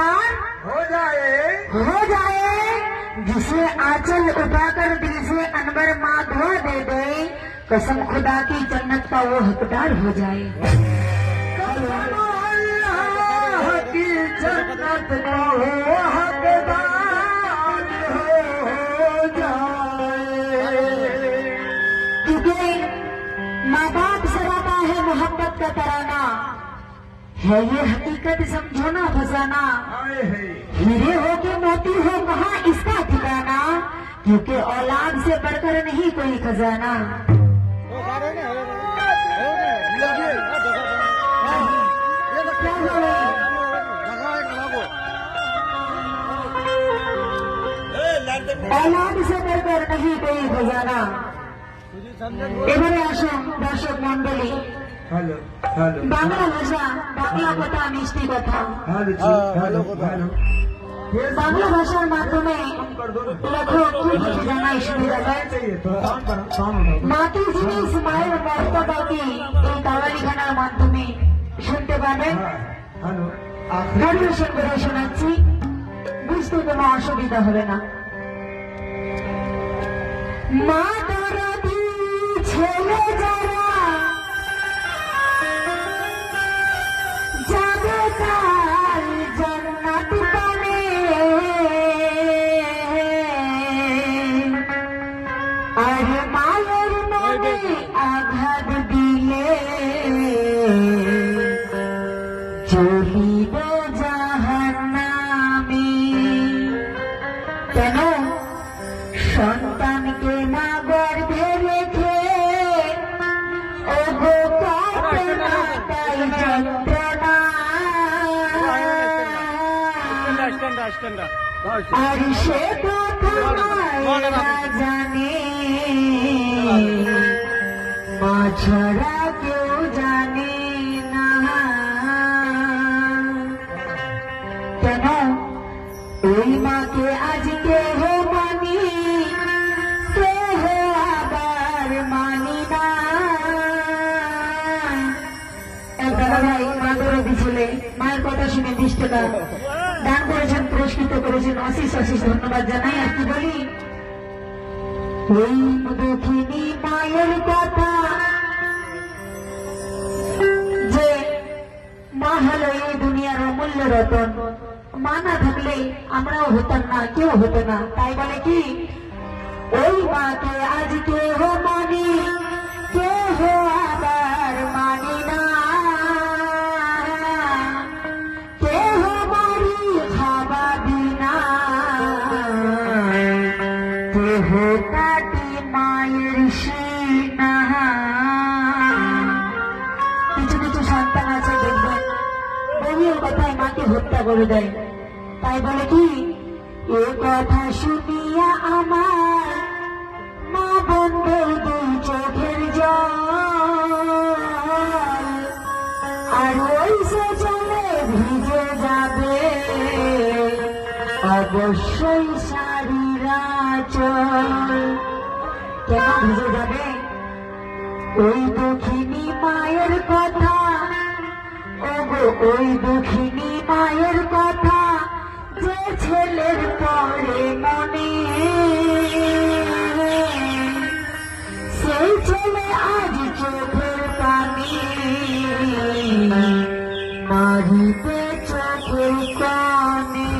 पार हो जाए जिसे आंचल उठाकर दिल से अनवर माँ दुआ दे दे, कसम खुदा की जन्नत का वो हकदार हो जाए। अल्लाह की जन्नत का वो हकदार हो जाए। क्योंकि माँ बाप से आता है मोहब्बत का तराना, है ये हकीकत समझो ना फसाना। हीरे हो के मोती हो कहाँ इसका ठिकाना, क्योंकि औलाद से बढ़कर नहीं कोई खजाना। औलाद से बढ़कर नहीं कोई खजाना। এবারে আসুন দর্শক মন্ডলী, বাংলা ভাষা, বাংলা কথা, মিষ্টি কথা, বাংলা ভাষার মাধ্যমে লেখক কি জানাই সুবিধা মাটি জিনিস মায়ের মর্যাদা কি এই কাওয়ালিখানার মাধ্যমে শুনতে পাবেন। পরিবেশন করে শোনাচ্ছি, বুঝতে কোনো অসুবিধা হবে না। মা দরদি ছেলে যারা যাবে কাল জান্নাত পানে, আর মায়ের মনে আঘাত দিলে জ্বলিবে জাহান্নামে। কেন? সন্তানকে না গর্ভে রেখে ওগো কাটে না তাই যন্ত্রণা, আর সে কথা মায়েরা জানে, মা ছাড়া কেউ জানে না। কেন? ওই মাকে আজকে হো মানি, কেহ আবার মানি না। একদাদা ভাই মা দরদি ছেলে মায়ের কথা শুনে 20 টাকা দান করেছেন, পুরস্কৃত করেছেন, অশেষ অশেষ ধন্যবাদ জানাই। আর কি বলি, ওই দুঃখিনী মায়ের কথা, যে মা হলো এই দুনিয়ার অমূল্য রতন, মা না থাকলে আমরাও হতাম না, কেউ হতো না। তাই বলে কি, ওই মাকে আজ কেহ মানি, কেহ আবার মানি না, কেহ বাড়ি খাবা বিনা, কেহ কাটি মায়ের সিনা। কিছু কিছু সন্তান আছে দেখবেন বউয়ের কথায় মাকে হত্যা করে দেয়। তাই বলে কি, এ কথা শুনিয়া আমার মা বন্ধু দুই চোখের জল, আর ওই সে চলে ভিজে যাবে অবশ্যই শাড়িরা চল। কেন ভিজে যাবে? ওই দুঃখিনী মায়ের কথা, ওগো ওই দুঃখিনী মায়ের কথা, যে ছেলের পরে মনে, সেই ছেলে আজ চোখের পানি মারিতে চোখের কানে।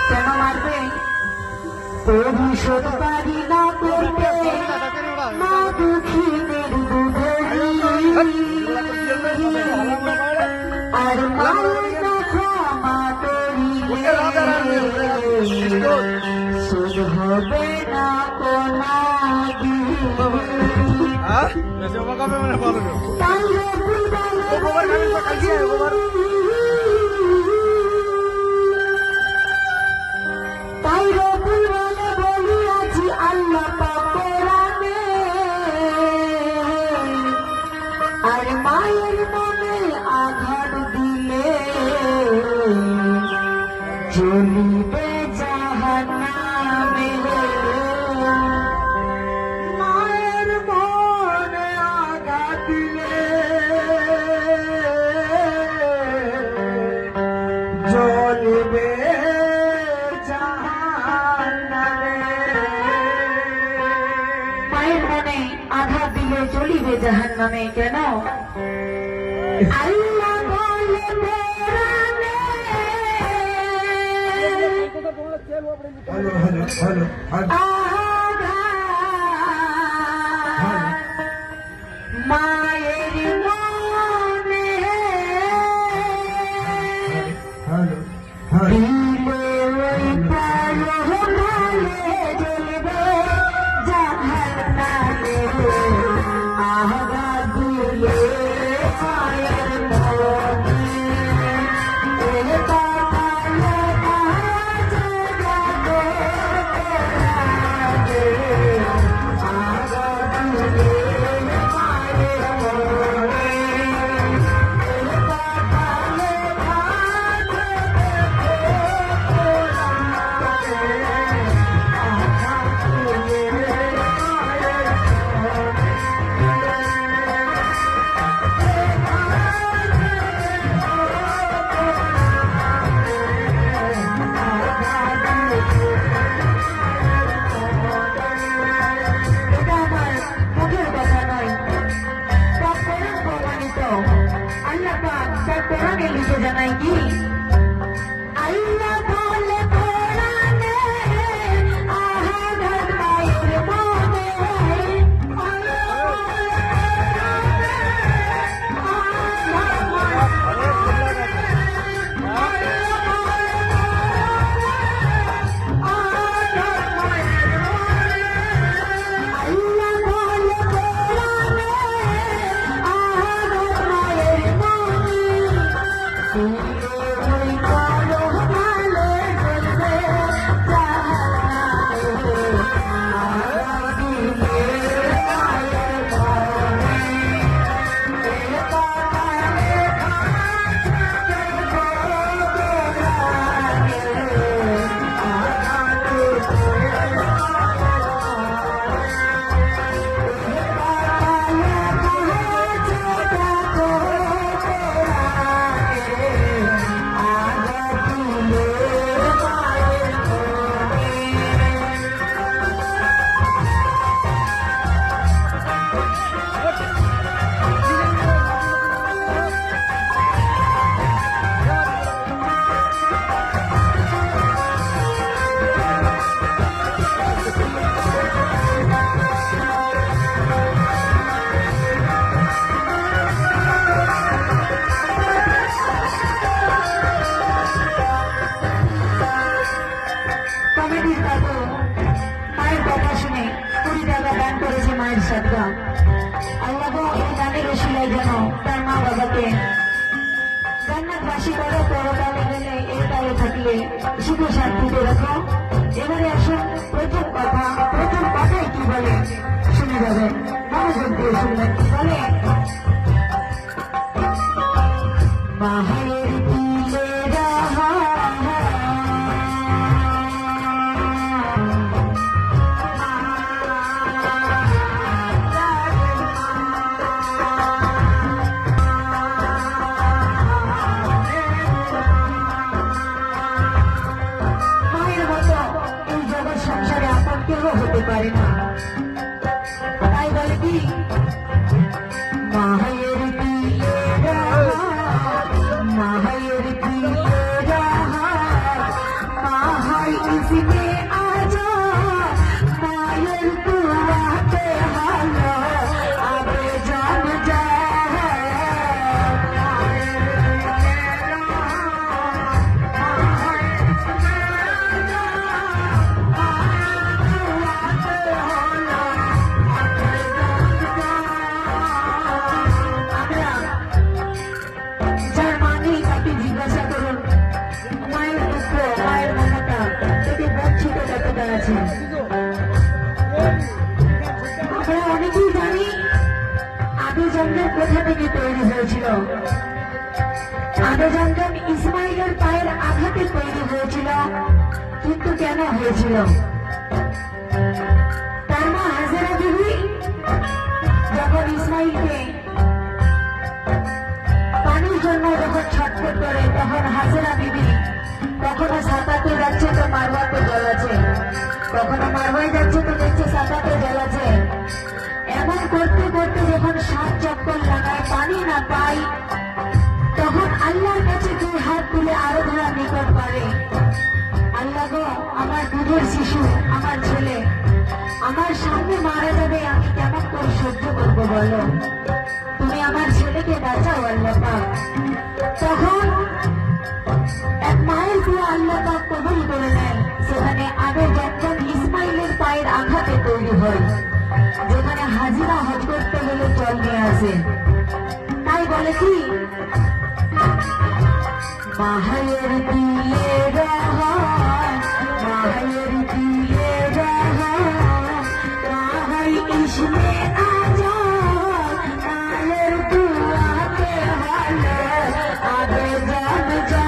কেন মারবে? পরিশোধ পারি না করতে মা দুঃখিনীর দুধেরি, আর মায়ের কথা মা করিলে শোধ হবে না কোনদিন। তাই রবুল বলে বলিয়াছি আল্লাহ পাকের আনে, আর মায়ের মনে আঘাত দিলে জ্বলিবে জাহান্নামে। মায়ের মনে আঘাত দিলে জ্বলবে জাহান্নামে। মায়ের মনে আঘাত দিলে চলিবে জাহান্নামে কেন? আল্লাহ বলে কোরআনে, হ্যালো হ্যালো হ্যালো হ্যালো আঘাত মায়ের মনে হ্যালো হ্যালো দিলে ওই পরমালে জ্বলবে জাহান্নামে। আঘাত দিলে মায়ের মনে, এ কপালে বাজে যাবে কোরআনে। আঘাত দিলে মায়ের মনে, এ কপালে বাজে এটা আমার মুখের কথা নয়, তা কোরআন প্রমাণিত। আল্লাহ পাক তার কোরআনে লিখে জানায় কি? আল্লাহ বলে কোরআনে, আঘাত মায়ের মনে, আল্লাহ বলে কোরআনে, আঘাত মায়ের মনে, আল্লাহ বলে আঘাত মায়ের মনে, আল্লাহ বলে কোরআনে, আঘাত মায়ের মনে। ওই পরমালে জ্বলবে জাহান্নামে। আঘাত দিলে মায়ের মনে, এ কপালে বাজে কোরআনে। আঘাত দিলে কমিটির বাবু মায়ের কথা শুনে 20 টাকা দান করেছে মায়ের সদকা। আল্লাহ গো, এই দানের ওসিলায় যেন তার মা বাবাকে জান্নাতবাসী করো, পরকালে গেলে এই কালে থাকলে সুখে শান্তিতে রাখো। এবারে আসুন প্রথম কথাই কি বলে শুনে যাবেন, মনোযোগ দিয়ে শুনবেন। কি বলে? মায়ের দিলে রাহা মায়ের মতো এই জগৎ সংসারে আপন কেউ হতে পারে না। তাই বলে কি? মায়ের দিলে রাহা, মায়ের দিলে রাহা, মাহাই ইসনে আজা, মায়ের দুয়াতে হালো, আবে জান যা। যার মানে আপনি জিজ্ঞাসা করুন মায়ের দুঃখ, মায়ের মমতা এটি বঞ্চিত কতটা আছে। আমরা অনেকেই জানি আদম জমজম কোথা থেকে তৈরি হয়েছিল। আদম জমজম ইসমাইলের পায়ের আঘাতে তৈরি হয়েছিল, কিন্তু কেন হয়েছিল? তার মা হাজেরা বিবি যখন ইসমাইলকে পানির জন্য যখন ছটফট করে, তখন হাজেরা বিবি কখনো সাঁতাতে যাচ্ছে তো মারওয়াতে জল আছে, কখনো মারওয়ায় যাচ্ছে তো দেখছে সাঁতাতে জল আছে। এমন করতে করতে যখন 7 চক্কর লাগায় পানি না পাই, তখন আল্লাহর কাছে 2 হাত তুলে আরো ধরা নিকট পারে, আল্লাহ গো, আমার দুধের শিশু, আমার ছেলে আমার সামনে মারা যাবে, আমি কেমন করে সহ্য করবো বলো, তুমি আমার ছেলেকে বাঁচাও আল্লাহ পাক। তখন এক মায়ের দোয়া আল্লাহ পাক কবুল করে নেন। সেখানে আগে যখন ইসমাইলের পায়ের আঘাতে তৈরি হয়, যেখানে হাজিরা হজ করতে গেলে জল নিয়ে আসে, তাই বলে কি মায়ের দিয়ে রহা, মায়ের দিয়ে রহা, মাহাই ইসমে আজা, মায়ের দুয়াতে ভালো আগে জান যা।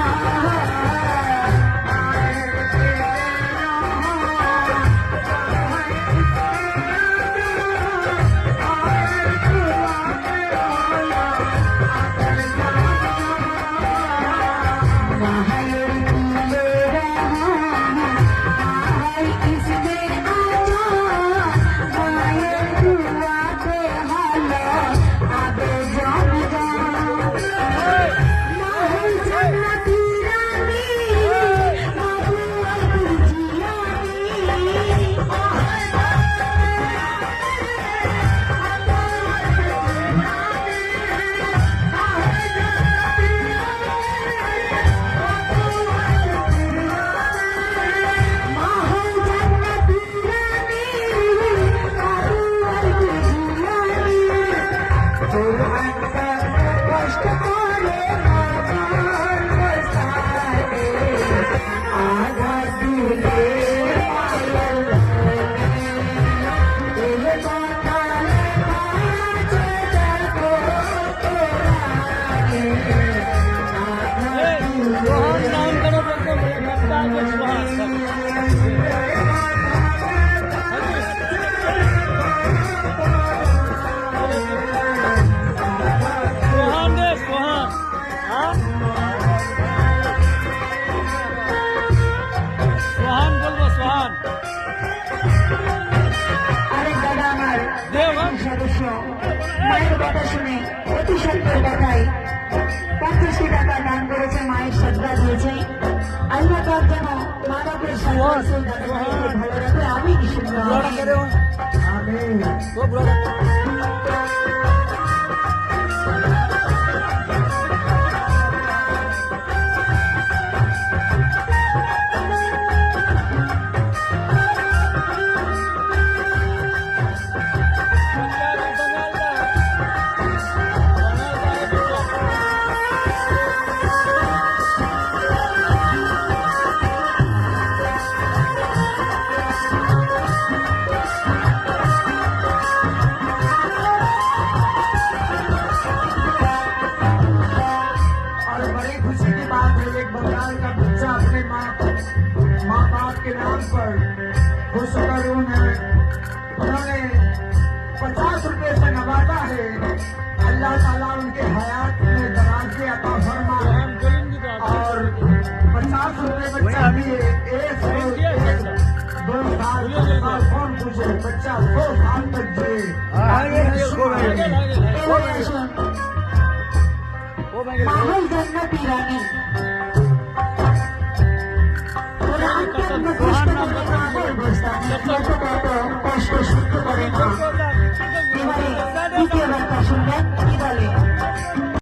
মায়ের কথা শুনে অতি সত্তর টাকায় 50টি টাকা দান করেছে, মায়ের শ্রদ্ধা দিয়েছে। আল্লাহ পাক যেন মানবের ভালো রাখে, আমি के नाम पर खुशकर उन्होंने 50 रुपए से नवाजा है। अल्लाह ताला उनके हयात में दराज़ी अता फरमाए और 50 रुपए बच्चा दिए, 1 2 साल कौन पूछे, बच्चा 2 साल तक जिए। माहौल जन्नती रानी